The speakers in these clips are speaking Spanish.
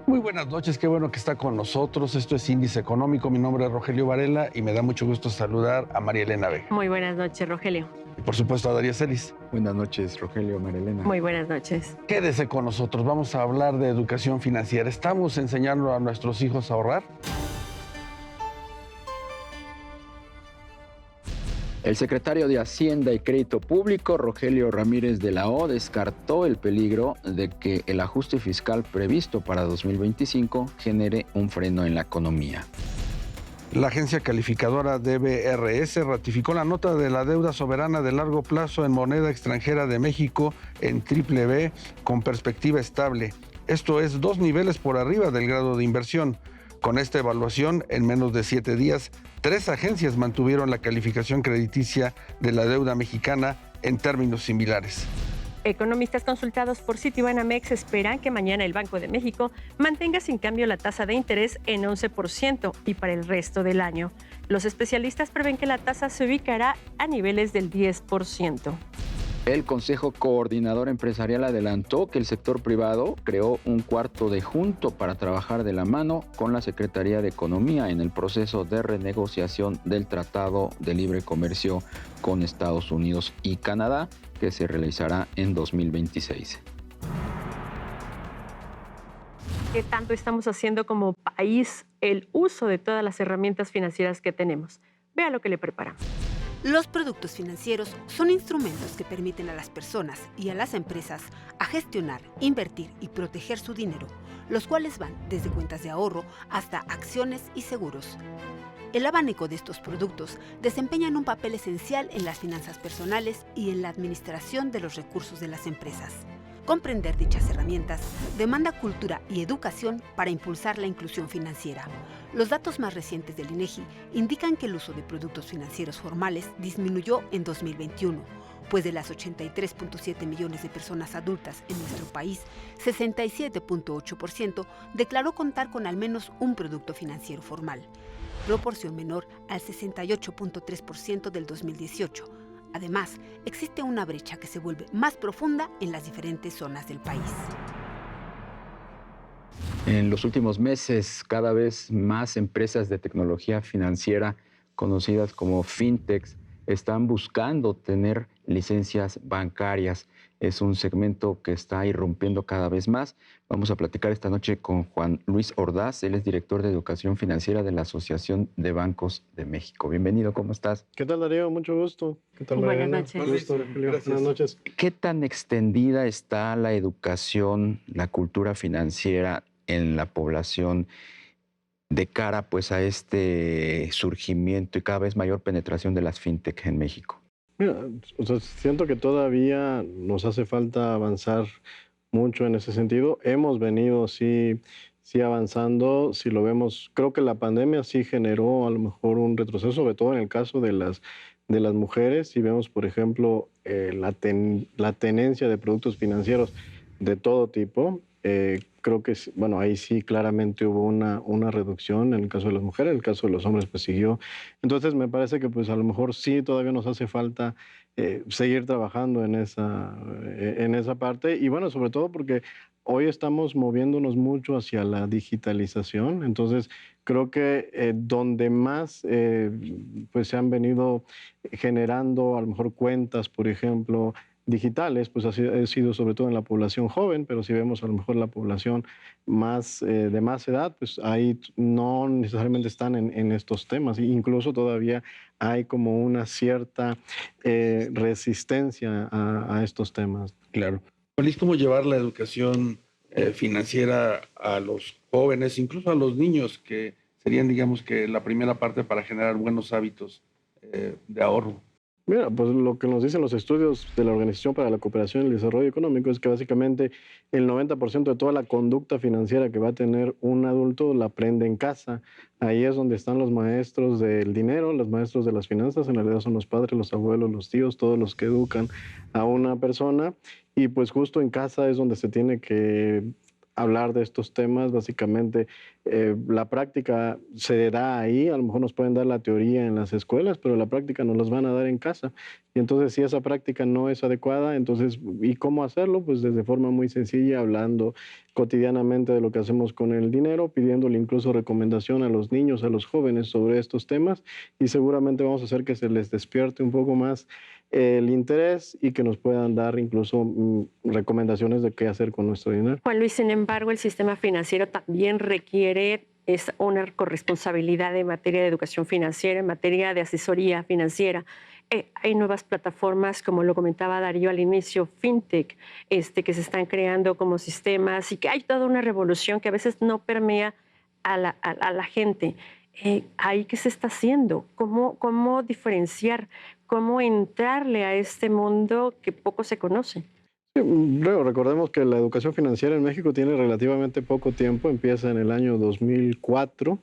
Muy buenas noches, qué bueno que está con nosotros. Esto es Índice Económico. Mi nombre es Rogelio Varela y me da mucho gusto saludar a María Elena Vega. Muy buenas noches, Rogelio. Y por supuesto a Daría Celis. Buenas noches, Rogelio, María Elena. Muy buenas noches. Quédese con nosotros, vamos a hablar de educación financiera. ¿Estamos enseñando a nuestros hijos a ahorrar? El secretario de Hacienda y Crédito Público, Rogelio Ramírez de la O, descartó el peligro de que el ajuste fiscal previsto para 2025 genere un freno en la economía. La agencia calificadora DBRS ratificó la nota de la deuda soberana de largo plazo en moneda extranjera de México en BBB con perspectiva estable. Esto es 2 niveles por arriba del grado de inversión. Con esta evaluación, en menos de 7 días, 3 agencias mantuvieron la calificación crediticia de la deuda mexicana en términos similares. Economistas consultados por Citibanamex esperan que mañana el Banco de México mantenga sin cambio la tasa de interés en 11% y para el resto del año. Los especialistas prevén que la tasa se ubicará a niveles del 10%. El Consejo Coordinador Empresarial adelantó que el sector privado creó un cuarto de junto para trabajar de la mano con la Secretaría de Economía en el proceso de renegociación del Tratado de Libre Comercio con Estados Unidos y Canadá, que se realizará en 2026. ¿Qué tanto estamos haciendo como país el uso de todas las herramientas financieras que tenemos? Vea lo que le preparamos. Los productos financieros son instrumentos que permiten a las personas y a las empresas a gestionar, invertir y proteger su dinero, los cuales van desde cuentas de ahorro hasta acciones y seguros. El abanico de estos productos desempeñan un papel esencial en las finanzas personales y en la administración de los recursos de las empresas. Comprender dichas herramientas demanda cultura y educación para impulsar la inclusión financiera. Los datos más recientes del INEGI indican que el uso de productos financieros formales disminuyó en 2021, pues de las 83.7 millones de personas adultas en nuestro país, 67.8% declaró contar con al menos un producto financiero formal, proporción menor al 68.3% del 2018. Además, existe una brecha que se vuelve más profunda en las diferentes zonas del país. En los últimos meses, cada vez más empresas de tecnología financiera, conocidas como fintechs, están buscando tener licencias bancarias. Es un segmento que está irrumpiendo cada vez más. Vamos a platicar esta noche con Juan Luis Ordaz. Él es director de Educación Financiera de la Asociación de Bancos de México. Bienvenido, ¿cómo estás? ¿Qué tal, Darío? Mucho gusto. ¿Qué tal, Buenas Mariana? noches. Gusto, Rogelio. Buenas noches. ¿Qué tan extendida está la educación, la cultura financiera en la población de cara pues a este surgimiento y cada vez mayor penetración de las fintech en México? Mira, siento que todavía nos hace falta avanzar mucho en ese sentido. Hemos venido, sí avanzando. Si lo vemos, creo que la pandemia sí generó a lo mejor un retroceso, sobre todo en el caso de las mujeres. Si vemos, por ejemplo, la tenencia de productos financieros de todo tipo, creo que, bueno, ahí sí claramente hubo una reducción en el caso de las mujeres, en el caso de los hombres pues siguió. Entonces me parece que pues a lo mejor sí todavía nos hace falta seguir trabajando en esa parte y bueno, sobre todo porque hoy estamos moviéndonos mucho hacia la digitalización, entonces creo que donde más pues se han venido generando a lo mejor cuentas, por ejemplo, digitales, pues ha sido sobre todo en la población joven, pero si vemos a lo mejor la población de más edad, pues ahí no necesariamente están en estos temas. Incluso todavía hay como una cierta resistencia a estos temas. Claro. Luis, ¿cómo llevar la educación financiera a los jóvenes, incluso a los niños, que serían, digamos, que la primera parte para generar buenos hábitos de ahorro? Mira, pues lo que nos dicen los estudios de la Organización para la Cooperación y el Desarrollo Económico es que básicamente el 90% de toda la conducta financiera que va a tener un adulto la aprende en casa. Ahí es donde están los maestros del dinero, los maestros de las finanzas, en realidad son los padres, los abuelos, los tíos, todos los que educan a una persona. Y pues justo en casa es donde se tiene que hablar de estos temas. Básicamente, la práctica se da ahí. A lo mejor nos pueden dar la teoría en las escuelas, pero la práctica nos las van a dar en casa. Y entonces, si esa práctica no es adecuada, entonces, ¿y cómo hacerlo? Pues desde forma muy sencilla, hablando cotidianamente de lo que hacemos con el dinero, pidiéndole incluso recomendación a los niños, a los jóvenes sobre estos temas, y seguramente vamos a hacer que se les despierte un poco más el interés y que nos puedan dar incluso recomendaciones de qué hacer con nuestro dinero. Juan Luis, sin embargo, el sistema financiero también requiere una corresponsabilidad en materia de educación financiera, en materia de asesoría financiera. Hay nuevas plataformas, como lo comentaba Darío al inicio, fintech, que se están creando como sistemas y que hay toda una revolución que a veces no permea a la gente. ¿Ahí qué se está haciendo? ¿Cómo diferenciar? ¿Cómo entrarle a este mundo que poco se conoce? Luego, recordemos que la educación financiera en México tiene relativamente poco tiempo, empieza en el año 2004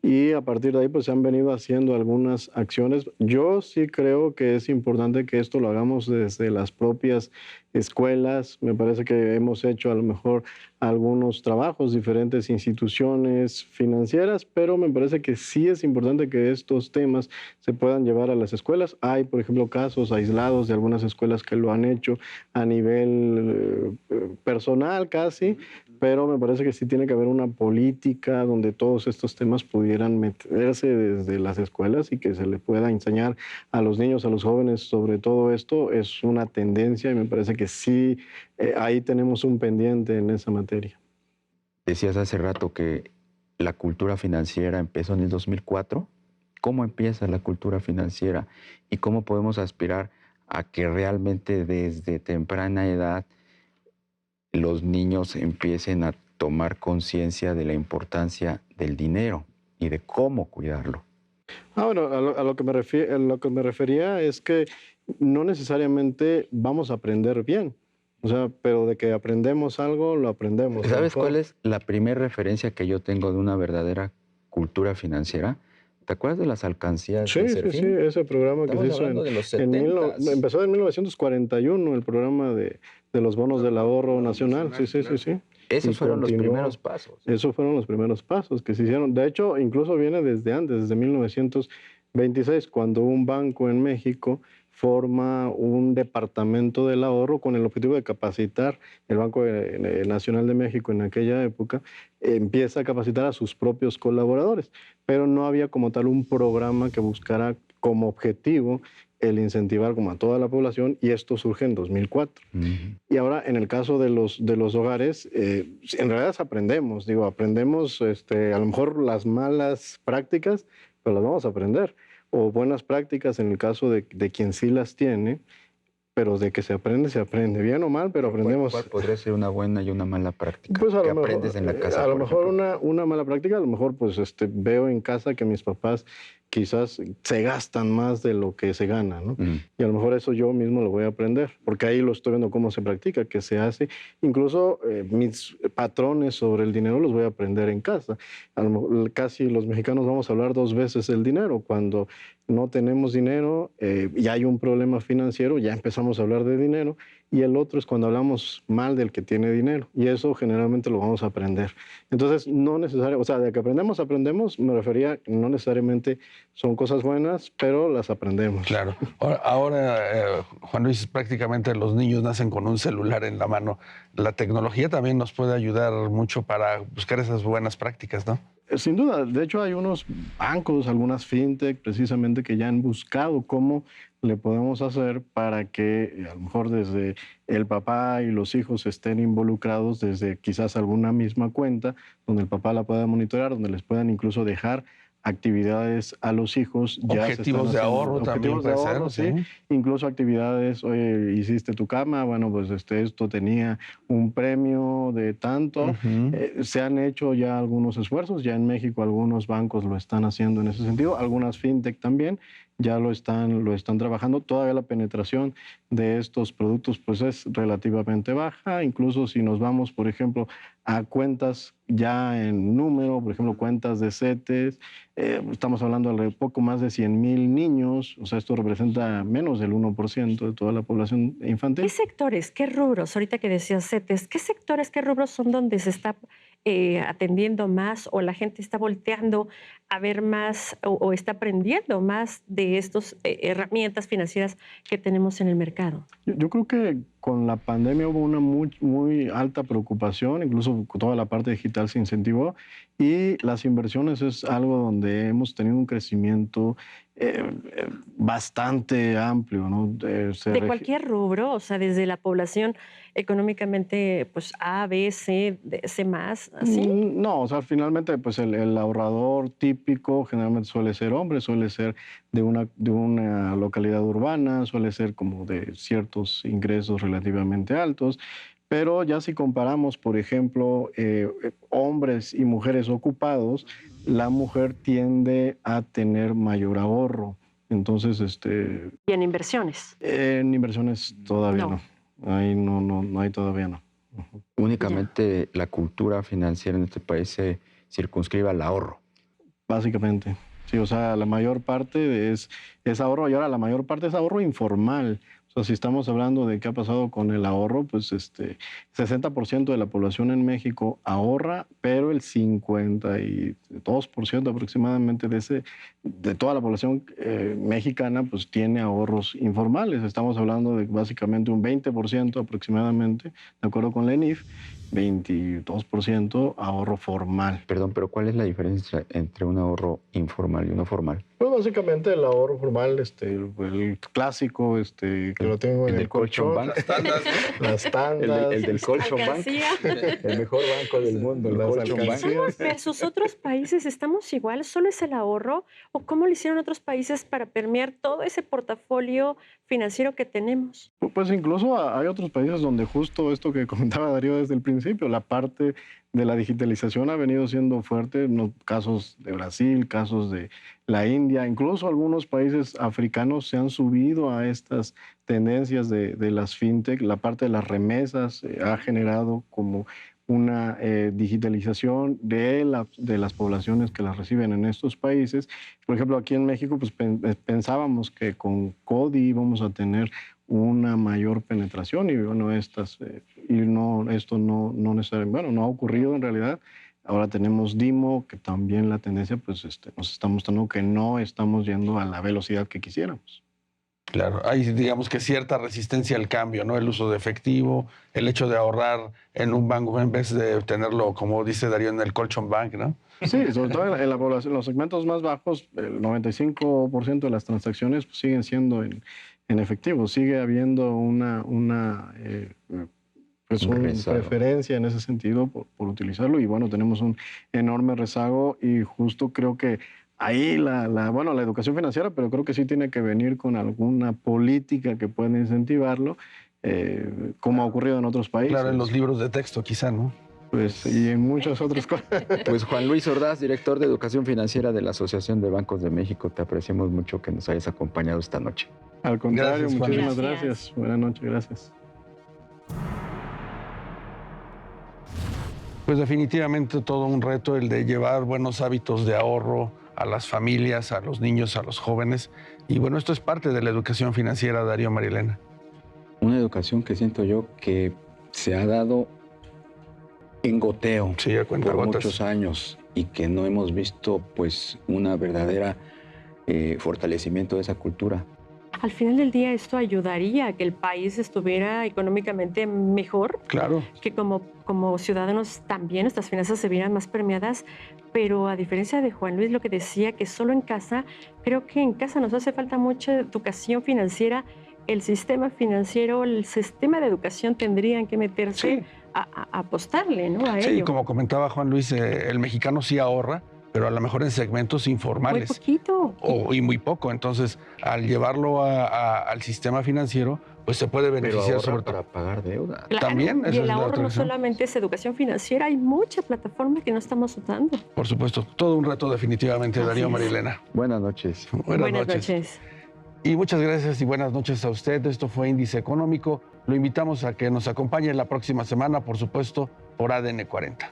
y a partir de ahí pues se han venido haciendo algunas acciones. Yo sí creo que es importante que esto lo hagamos desde las propias escuelas. Me parece que hemos hecho a lo mejor algunos trabajos, diferentes instituciones financieras, pero me parece que sí es importante que estos temas se puedan llevar a las escuelas. Hay, por ejemplo, casos aislados de algunas escuelas que lo han hecho a nivel personal casi, pero me parece que sí tiene que haber una política donde todos estos temas pudieran meterse desde las escuelas y que se le pueda enseñar a los niños, a los jóvenes sobre todo esto. Es una tendencia y me parece que sí, ahí tenemos un pendiente en esa materia. Decías hace rato que la cultura financiera empezó en el 2004. ¿Cómo empieza la cultura financiera y cómo podemos aspirar a que realmente desde temprana edad los niños empiecen a tomar conciencia de la importancia del dinero y de cómo cuidarlo? Bueno, a lo que me refería es que no necesariamente vamos a aprender bien. O sea, pero de que aprendemos algo, lo aprendemos. ¿Sabes cuál es la primera referencia que yo tengo de una verdadera cultura financiera? ¿Te acuerdas de las alcancías? Sí, sí, sí, ese programa que se hizo empezó en 1941, el programa de los bonos del ahorro nacional. Sí, sí, sí, sí. Esos fueron los primeros pasos. Esos fueron los primeros pasos que se hicieron. De hecho, incluso viene desde antes, desde 1926, cuando un banco en México forma un departamento del ahorro con el objetivo de capacitar. El Banco Nacional de México en aquella época empieza a capacitar a sus propios colaboradores, pero no había como tal un programa que buscara como objetivo el incentivar como a toda la población, y esto surge en 2004. Y ahora, en el caso de los hogares, en realidad aprendemos, aprendemos a lo mejor las malas prácticas, pero las vamos a aprender, o buenas prácticas en el caso de quien sí las tiene, pero de que se aprende, bien o mal, pero aprendemos. ¿Cuál podría ser una buena y una mala práctica? Pues que aprendes en la casa. A lo mejor una mala práctica, a lo mejor pues veo en casa que mis papás quizás se gastan más de lo que se gana, ¿no? Y a lo mejor eso yo mismo lo voy a aprender, porque ahí lo estoy viendo cómo se practica, qué se hace. Incluso mis patrones sobre el dinero los voy a aprender en casa. Casi los mexicanos vamos a hablar 2 veces el dinero. Cuando no tenemos dinero y hay un problema financiero, ya empezamos a hablar de dinero, y el otro es cuando hablamos mal del que tiene dinero, y eso generalmente lo vamos a aprender. Entonces, no necesariamente, o sea, de que aprendemos, me refería, no necesariamente son cosas buenas, pero las aprendemos. Claro. Ahora Juan Luis, prácticamente los niños nacen con un celular en la mano. La tecnología también nos puede ayudar mucho para buscar esas buenas prácticas, ¿no? Sin duda. De hecho, hay unos bancos, algunas fintech, precisamente, que ya han buscado cómo le podemos hacer para que a lo mejor desde el papá y los hijos estén involucrados desde quizás alguna misma cuenta, donde el papá la pueda monitorear, donde les puedan incluso dejar actividades a los hijos. Objetivos de ahorro también puede ser, sí. Incluso actividades, oye, hiciste tu cama, bueno, pues esto tenía un premio de tanto. Se han hecho ya algunos esfuerzos, ya en México algunos bancos lo están haciendo en ese sentido, algunas fintech también. ya lo están trabajando. Todavía la penetración de estos productos pues es relativamente baja, incluso si nos vamos, por ejemplo, a cuentas ya en número, por ejemplo, cuentas de CETES, estamos hablando de poco más de 100,000 niños, o sea, esto representa menos del 1% de toda la población infantil. ¿Qué sectores, qué rubros, ahorita que decías CETES, qué sectores, qué rubros son donde se está atendiendo más o la gente está volteando a ver más o está aprendiendo más de estas herramientas financieras que tenemos en el mercado? Yo creo que con la pandemia hubo una muy alta preocupación, incluso toda la parte digital se incentivó, y las inversiones es algo donde hemos tenido un crecimiento bastante amplio, ¿no? De cualquier rubro, o sea, desde la población económicamente, pues A, B, C, C más, así. No, o sea, finalmente, pues el ahorrador típico generalmente suele ser hombre, suele ser de una localidad urbana, suele ser como de ciertos ingresos relativamente altos. Pero ya si comparamos, por ejemplo, hombres y mujeres ocupados, la mujer tiende a tener mayor ahorro. Entonces, ¿Y en inversiones? en inversiones todavía no. Ahí no hay todavía no. Únicamente la cultura financiera en este país se circunscribe al ahorro. Básicamente, sí, o sea, la mayor parte es ahorro, y ahora la mayor parte es ahorro informal. O sea, si estamos hablando de qué ha pasado con el ahorro, pues 60% de la población en México ahorra, pero el 52% aproximadamente de toda la población mexicana pues tiene ahorros informales. Estamos hablando de básicamente un 20% aproximadamente, de acuerdo con la ENIF, 22% ahorro formal. Perdón, pero ¿cuál es la diferencia entre un ahorro informal y uno formal? Pues básicamente el ahorro formal, el clásico, que lo tengo en el colchón. Bank. Las tandas. El del Colchón Bank. El mejor banco del mundo, el Colchón Bank. Versus otros países, ¿estamos igual? ¿Solo es el ahorro? ¿O cómo lo hicieron otros países para permear todo ese portafolio financiero que tenemos? Pues incluso hay otros países donde justo esto que comentaba Darío desde el principio, la parte de la digitalización ha venido siendo fuerte, casos de Brasil, casos de la India, incluso algunos países africanos se han subido a estas tendencias de las fintech. La parte de las remesas ha generado como una digitalización de las poblaciones que las reciben en estos países. Por ejemplo, aquí en México pues, pensábamos que con CODI íbamos a tener una mayor penetración y bueno, esto no necesariamente, bueno, no ha ocurrido en realidad. Ahora tenemos DIMO, que también la tendencia pues nos está mostrando que no estamos yendo a la velocidad que quisiéramos. Claro, hay digamos que cierta resistencia al cambio, ¿no? El uso de efectivo, el hecho de ahorrar en un banco en vez de tenerlo, como dice Darío, en el Colchón Bank, ¿no? Sí, sobre todo en la población, en los segmentos más bajos, el 95% de las transacciones pues, siguen siendo en efectivo. Sigue habiendo una preferencia en ese sentido por utilizarlo y bueno, tenemos un enorme rezago y justo creo que ahí la educación financiera, pero creo que sí tiene que venir con alguna política que pueda incentivarlo, como ha ocurrido en otros países. Claro, en los libros de texto quizá, ¿no? Pues, y en muchas otras cosas. Pues Juan Luis Ordaz, director de Educación Financiera de la Asociación de Bancos de México, te apreciamos mucho que nos hayas acompañado esta noche. Al contrario, Gracias, muchísimas gracias. Buenas noches, gracias. Pues definitivamente todo un reto el de llevar buenos hábitos de ahorro a las familias, a los niños, a los jóvenes. Y bueno, esto es parte de la educación financiera, Darío, Marielena. Una educación que siento yo que se ha dado en goteo por muchos años y que no hemos visto pues una verdadera fortalecimiento de esa cultura. Al final del día esto ayudaría a que el país estuviera económicamente mejor. Claro. Que como ciudadanos también nuestras finanzas se vieran más permeadas, pero a diferencia de Juan Luis, lo que decía, que solo en casa, creo que en casa nos hace falta mucha educación financiera. El sistema financiero, el sistema de educación tendrían que meterse a apostarle, ¿no? A ello. Sí, como comentaba Juan Luis, el mexicano sí ahorra, pero a lo mejor en segmentos informales. Muy poquito. Y muy poco. Entonces, al llevarlo al sistema financiero, pues se puede beneficiar sobre todo. Para pagar deuda. Claro, También, y esa es el la ahorro otra no opción. solamente es educación financiera, hay mucha plataforma que no estamos usando. Por supuesto, todo un reto definitivamente, Así Darío, es. Marilena. Buenas noches. Buenas noches. Y muchas gracias y buenas noches a usted. Esto fue Índice Económico. Lo invitamos a que nos acompañe la próxima semana, por supuesto, por ADN 40.